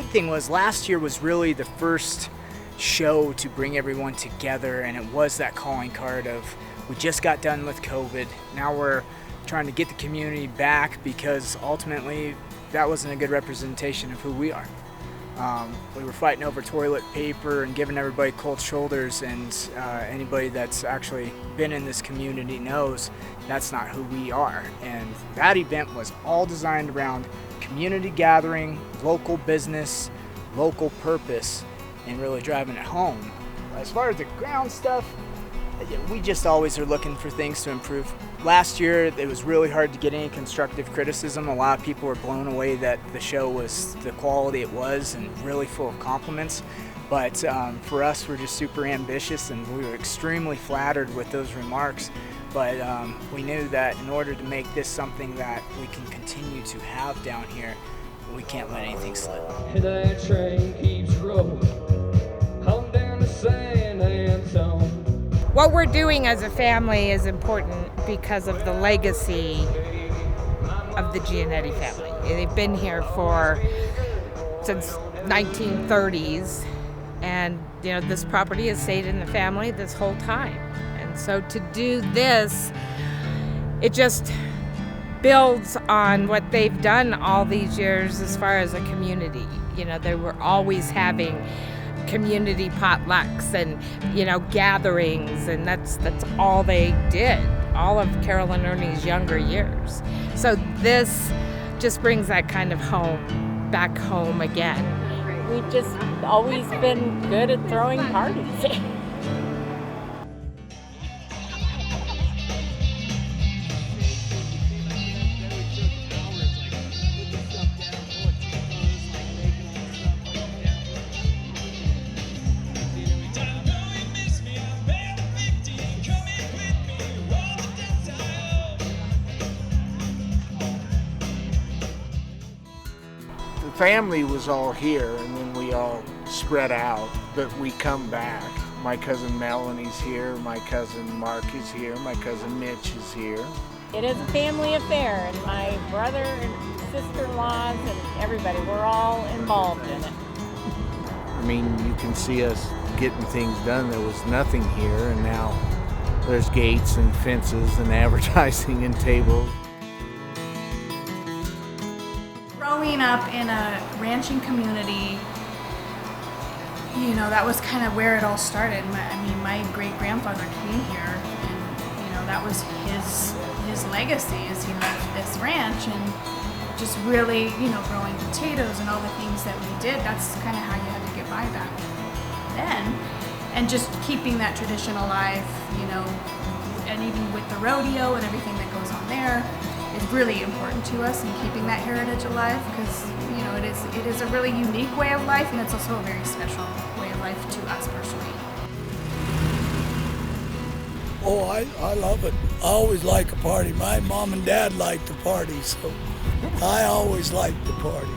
big thing was last year was really the first show to bring everyone together, and it was that calling card of we just got done with COVID. Now we're trying to get the community back because ultimately that wasn't a good representation of who we are. We were fighting over toilet paper and giving everybody cold shoulders, and anybody that's actually been in this community knows that's not who we are. And that event was all designed around community gathering, local business, local purpose, and really driving it home. As far as the ground stuff, we just always are looking for things to improve. Last year, it was really hard to get any constructive criticism. A lot of people were blown away that the show was the quality it was and really full of compliments. But for us, we're just super ambitious, and we were extremely flattered with those remarks. But we knew that in order to make this something that we can continue to have down here, we can't let anything slip. That train keeps rolling on down to San Antonio. What we're doing as a family is important because of the legacy of the Gianinetti family. They've been here since 1930s, and this property has stayed in the family this whole time. And so to do this, it just builds on what they've done all these years as far as a community. They were always having community potlucks and gatherings, and that's all they did all of Carol and Ernie's younger years. So this just brings that kind of back home again. We've just always been good at throwing parties. The family was all here, and then we all spread out, but we come back. My cousin Melanie's here, my cousin Mark is here, my cousin Mitch is here. It is a family affair, and my brother and sister-in-laws and everybody, we're all involved in it. I mean, you can see us getting things done. There was nothing here, and now there's gates and fences and advertising and tables. Growing up in a ranching community, that was kind of where it all started. My great-grandfather came here, and that was his legacy is he left this ranch, and just really growing potatoes and all the things that we did. That's kind of how you had to get by back then, and just keeping that tradition alive, and even with the rodeo and everything that goes on there is really important to us, and keeping that heritage alive, because it is a really unique way of life, and it's also a very special way of life to us personally. Oh, I love it. I always like a party. My mom and dad like to party, so I always like to party.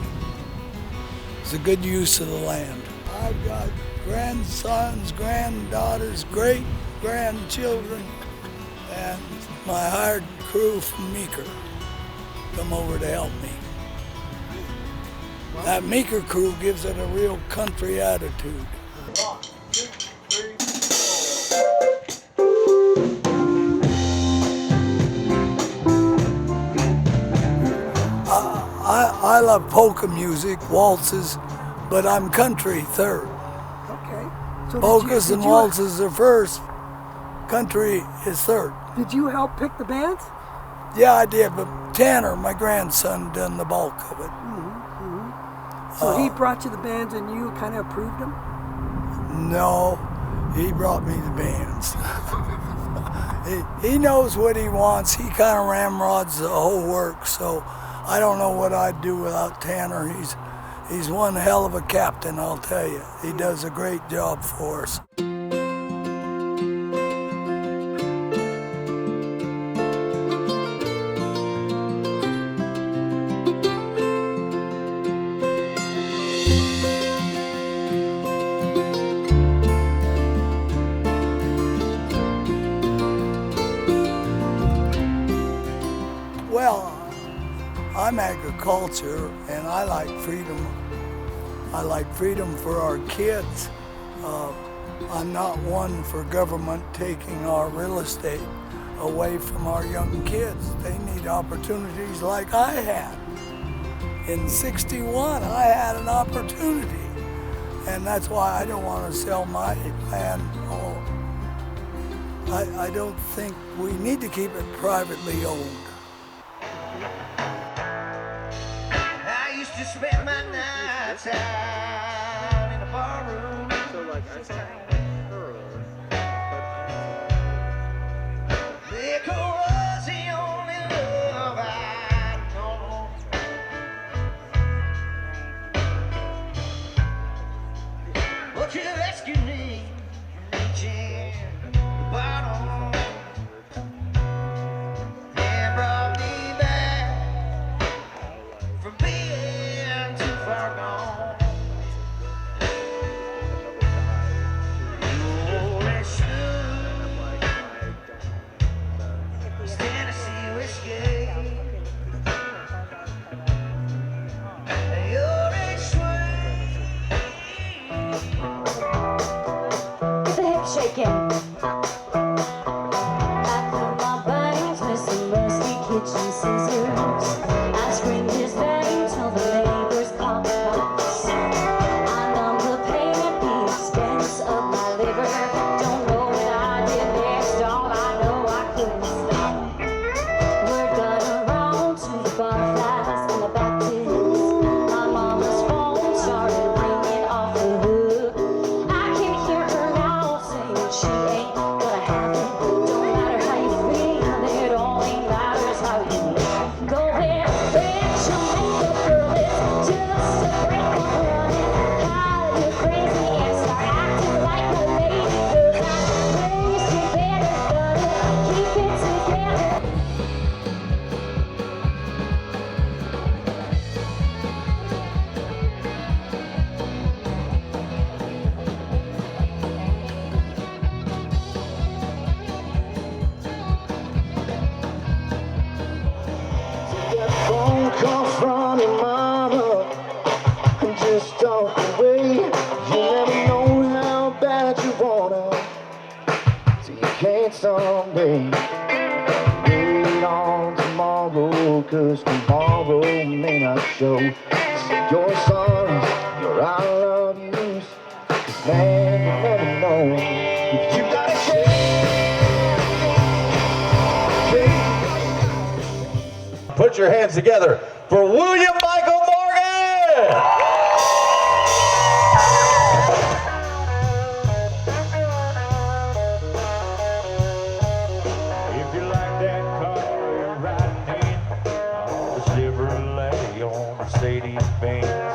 It's a good use of the land. I've got grandsons, granddaughters, great-grandchildren, and my hired crew from Meeker come over to help me. That Meeker crew gives it a real country attitude. 1, 2, 3, 4. I love polka music, waltzes, but I'm country third. Okay. So Polkas and waltzes are first, country is third. Did you help pick the bands? Yeah, I did, but Tanner, my grandson, done the bulk of it. So he brought you the bands and you kind of approved them? No, he brought me the bands. he knows what he wants. He kind of ramrods the whole work, so I don't know what I'd do without Tanner. He's one hell of a captain, I'll tell you. He does a great job for us. Well, I'm agriculture, and I like freedom I like freedom for our kids. I'm not one for government taking our real estate away from our young kids. They need opportunities like I had. In '61, I had an opportunity, and that's why I don't want to sell my land. I don't think we need to keep it privately owned. I used to spend my nights out in a bar room. So like I said, liquor was the only love I know. But you rescued me from reaching the bottom and brought me back from being too far gone. You always stood as Tennessee whiskey. You're a sweet. Get the hips shaking. I feel my bangs with some rusty kitchen scissors. I screamed his name till the neighbors caught the box. I numb the pain at the expense of my liver. Don't know what I did next, all I know I couldn't stop. Word got around to the butterflies in the Baptist. My mama's phone started ringing off the hook. I can hear her now saying she ain't gonna have it. Don't matter how you feel, it only matters how you look. Go ahead, bet your makeup, girl, it's just a break of running. How you crazy and start acting like a lady. Cause I raised you better, but keep it together. Phone call from your mama and just talk away. You never know how bad you want her till you can't someday. Wait on tomorrow, cause tomorrow may not show. Your sorrows, your I love yous, cause man, you never know if you got a chance. Put your hands together for William Michael Morgan! If you like that car you're riding in, on the Chevrolet, on Mercedes-Benz,